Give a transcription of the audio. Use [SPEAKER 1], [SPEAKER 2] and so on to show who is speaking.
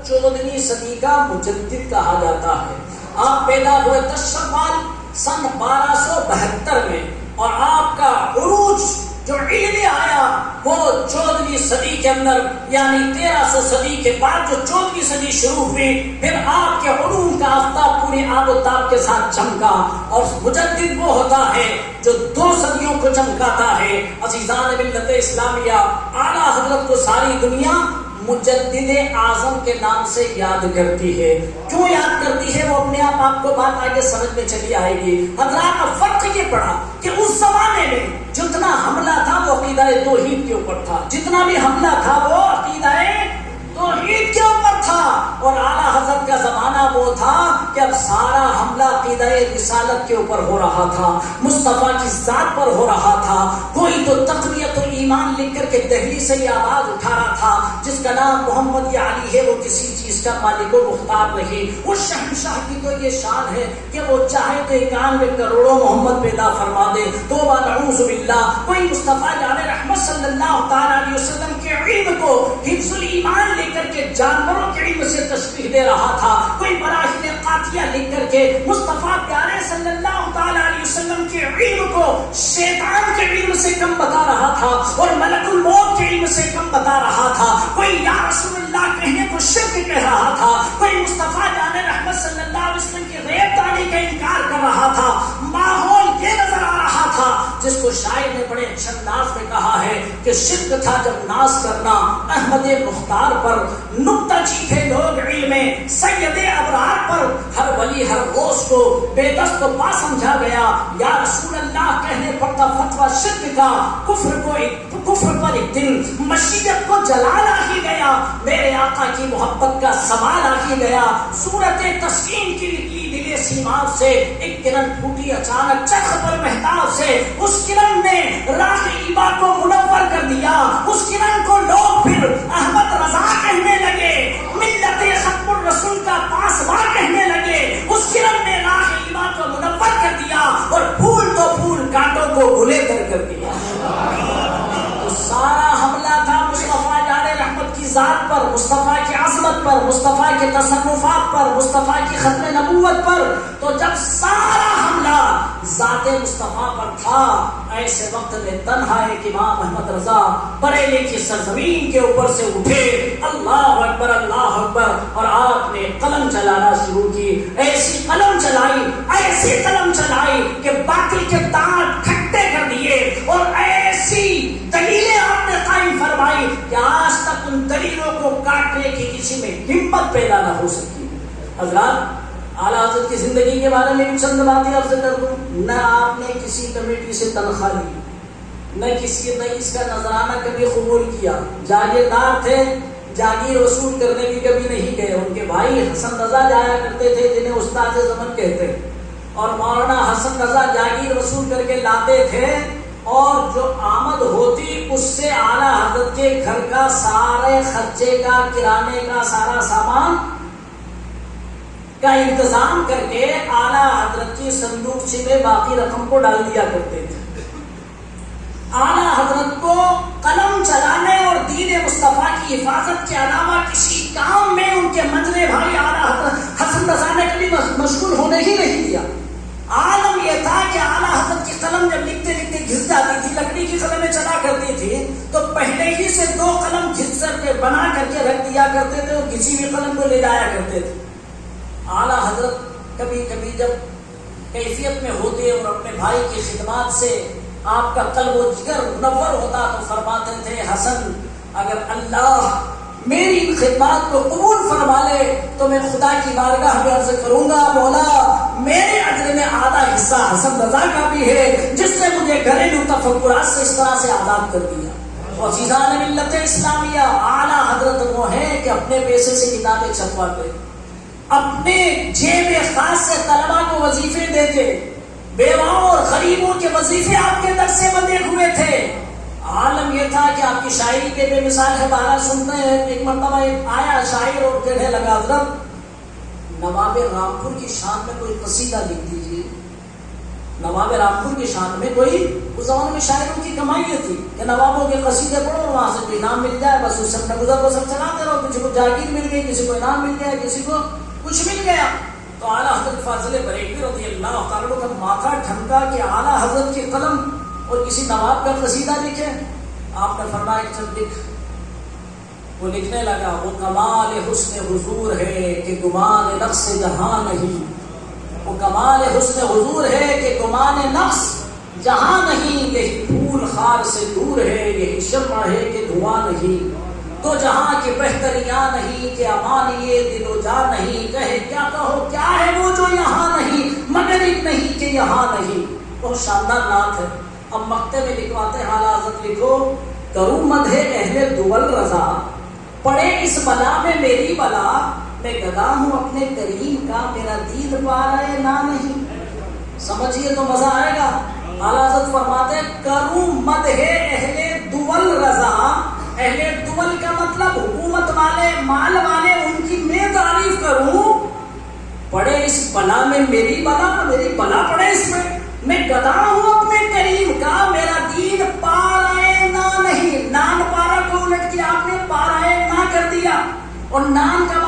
[SPEAKER 1] 14ویں صدی کا مجدد کہا جاتا ہے. آپ پیدا ہوئے 10 شوال سن 1272 میں، اور آپ کا عروج جو علمی آیا وہ 14ویں صدی کے اندر، یعنی 1300 صدی کے بعد جو 14ویں صدی شروع ہوئی، پھر آپ کے علوم کا آفتاب پوری آب و تاب کے ساتھ چمکا. اور مجدد وہ ہوتا ہے جو 2 صدیوں کو چمکاتا ہے. عزیزان ملت اسلامیہ، اعلیٰ حضرت کو ساری دنیا مجدد اعظم کے نام سے یاد کرتی ہے. کیوں یاد کرتی ہے؟ وہ اپنے آپ کو بات آگے سمجھ میں چلی آئے گی. حضرات، اب فرق یہ پڑا کہ اس زمانے میں جتنا حملہ تھا وہ عقیدہ توحید کے اوپر تھا، جتنا بھی حملہ تھا وہ عقیدہ توحید کے اوپر تھا. اور اعلیٰ حضرت کا زمانہ وہ تھا کہ اب سارا حملہ عقیدہ رسالت کے اوپر ہو رہا تھا، مصطفیٰ کی ذات پر ہو رہا تھا. کوئی تو تقویت و ایمان لکھ کر کے دہلی سے یہ آواز اٹھا رہا تھا، جس کا نام محمد یا علی ہے وہ کسی چیز کا مالک و مختار نہیں. اس شہنشاہ کی تو یہ شان ہے کہ وہ چاہے تو 91 کروڑوں محمد پیدا فرما دے. توبہ نعوذ باللہ. کوئی مصطفیٰ جان رحمت صلی اللہ تعالیٰ علیہ وسلم کے علم کو حفظ الایمان لے کر کے جانوروں کے علم سے تشبیہ دے رہا تھا. کوئی براہین قاطعہ لکھ کر کے مصطفیٰ پیارے صلی اللہ تعالیٰ علیہ وسلم کے علم کو شیطان کے علم سے کم بتا رہا تھا اور ملک الموت کے علم سے کم بتا رہا تھا. کوئی یا رسول اللہ کہنے کو شرک کہہ رہا تھا. کوئی مصطفیٰ جان رحمت صلی اللہ علیہ وسلم کی غیب دانی کا انکار کر رہا تھا. ماحول یہ نظر آ رہا تھا جس کو شاعر نے بڑے اچھے انداز میں کہا ہے کہ شرک تھا جب ناز کرنا احمد مختار پر، نکتہ چیخے لوگ علم سید ابرار پر، ہر ولی ہر غوث کو بے دست و پا سمجھا گیا. یا رسول اللہ کہنے پڑتا فتویٰ شرک کا، کفر پر ایک دن مشیت کو جلال آ ہی گیا. میرے آقا کی محبت کا سوال آ ہی گیا. صورت تسکین کی نکلی دل سیماب سے، ایک کرن پھوٹی اچانک چرخ پر مہتاب سے. اس کرن نے راہ ایبا کو منور کر دیا. اس کرن کو لوگ پھر احمد رضا کہنے لگے، ملت ختم الرسول کا پاسباں کہنے لگے. اس کرن نے راہ ایبا کو منور کر دیا اور پھول تو پھول کانٹوں کو گلے کر دیا. تو سارا حملہ تھا مصطفیٰ جان رحمت کی ذات پر، مصطفیٰ کی عظمت پر، مصطفیٰ کے تصرفات پر، مصطفیٰ کی ختم نبوت پر. تو جب سارا حملہ ذات مصطفیٰ پر تھا، ایسے وقت میں تنہا ایک امام احمد رضا بریلی کی سرزمین کے اوپر سے اٹھے، اللہ اکبر اللہ اکبر، اور آپ نے قلم چلانا شروع کی. ایسی قلم چلائی، ایسی قلم چلائی کہ باطل کے دانت کھٹے کر دیے، اور ایسی دلیلیں آپ نے قائم فرمائی کہ آج تک ان دلیلوں کو کاٹنے کی کسی میں ہمت پیدا نہ ہو سکی. حضرات، اعلیٰ حضرت کی زندگی کے بارے میں بھی چند باتیں عرض کر دوں. نہ آپ نے کسی کمیٹی سے تنخواہ لی، نہ کسی رئیس کا نذرانہ کبھی قبول کیا. جاگیردار تھے، جاگیر وصول کرنے بھی کبھی نہیں گئے. ان کے بھائی حسن رضا جایا کرتے تھے جنہیں استاد زمن کہتے، اور مولانا حسن رضا جاگیر وصول کر کے لاتے تھے، اور جو آمد ہوتی اس سے اعلیٰ حضرت کے گھر کا سارے خرچے کا، کرانے کا سارا سامان کا انتظام کر کے اعلیٰ حضرت کی صندوق میں باقی رقم کو ڈال دیا کرتے تھے. اعلیٰ حضرت کو قلم چلانے اور دین مصطفیٰ کی حفاظت کے علاوہ کسی کام میں ان کے منجلے بھائی اعلیٰ حضرت حسن رضا نے کبھی مشغول ہونے ہی نہیں دیا. عالم یہ تھا کہ اعلیٰ حضرت کی قلم جب لکھتے لکھتے گھس جاتی تھی، لکڑی کی قلمیں چلا کرتی تھی، تو پہلے ہی سے 2 قلم گھس کر کے بنا کر کے رکھ دیا کرتے تھے اور کسی بھی قلم کو لے جایا کرتے تھے. اعلیٰ حضرت کبھی کبھی جب کیفیت میں ہوتے اور اپنے بھائی کی خدمات سے آپ کا قلب و جگر منور ہوتا تو فرماتے تھے، حسن اگر اللہ میری ان خدمات کو قبول فرما لے تو میں خدا کی بارگاہ میں عرض کروں گا، مولا میرے اجر میں آدھا حصہ حسن رضا کا بھی ہے جس نے مجھے گھریلو تفکرات سے اس طرح سے آزاد کر دیا. اور عزیزان ملت اسلامیہ، اعلیٰ حضرت وہ ہیں کہ اپنے پیسے سے کتابیں چھپواتے، اپنے جیب خاص سے طلبا کو وظیفے دیتے، بیواؤں اور غریبوں کے وظیفے آپ کے در سے بندے ہوئے تھے. عالم یہ تھا کہ آپ کی شاعری کے بے مثال ہے بارہ سنتے ہیں. ایک مرتبہ آیا شاعر اور کہنے لگا، حضرت نواب رامپور کی شان میں کوئی قصیدہ لکھ دیجیے. نواب رامپور کی شان میں کوئی اس زمانے میں شاعروں کی کمائی یہ تھی کہ نوابوں کے قصیدے پڑھو، وہاں سے کوئی انعام مل جائے، بس اس سے اپنا گزر بسر چلاتے رہو، کسی کو جاگیر مل گئی، کسی کو انعام مل گیا، کسی کو کچھ مل گیا۔ تو اعلیٰ حضرت فاضل بریلوی رضی اللہ تعالیٰ کا ماتھا ٹھمکا کہ اعلیٰ حضرت کی قلم اور کسی نواب کا قصیدہ لکھے۔ آپ نے فرمایا چل لکھ۔ وہ لکھنے لگا، وہ کمال حسن حضور ہے کہ گمان نقص جہاں نہیں، وہ کمال حسن حضور ہے کہ گمان نقص جہاں نہیں، یہی پھول خار سے دور ہے، یہی شمع ہے کہ دھواں نہیں، تو جہاں کی بہتریاں نہیں کہ امان یہ دل و جان نہیں، کہے کیا کہو کیا ہے وہ جو یہاں نہیں، مگر ایک نہیں کہ یہاں نہیں۔ بہت شاندار نعت ہے۔ اب مقطع میں لکھواتے ہیں اعلیٰ حضرت، لکھو کروں مدح اہل دول رضا، پڑے اس بلا میں میری بلا، میں گدا ہوں اپنے کریم کا، میرا دید پا رہے نہ نہیں۔ سمجھیے تو مزہ آئے گا۔ اعلیٰ حضرت فرماتے ہیں کروں مدح اہل دول رضا، اہل دول کا مطلب حکومت والے، مال والے، ان کی میں تعریف کروں، پڑے اس بلا میں میری بلا، میری بلا پڑے اس میں گدا ہوں اپنے کریم کا، میرا دید پا رہے نہ نہیں۔ نان پارا کو الٹ کے آپ نے پا رہے نہ کر دیا، اور نان کا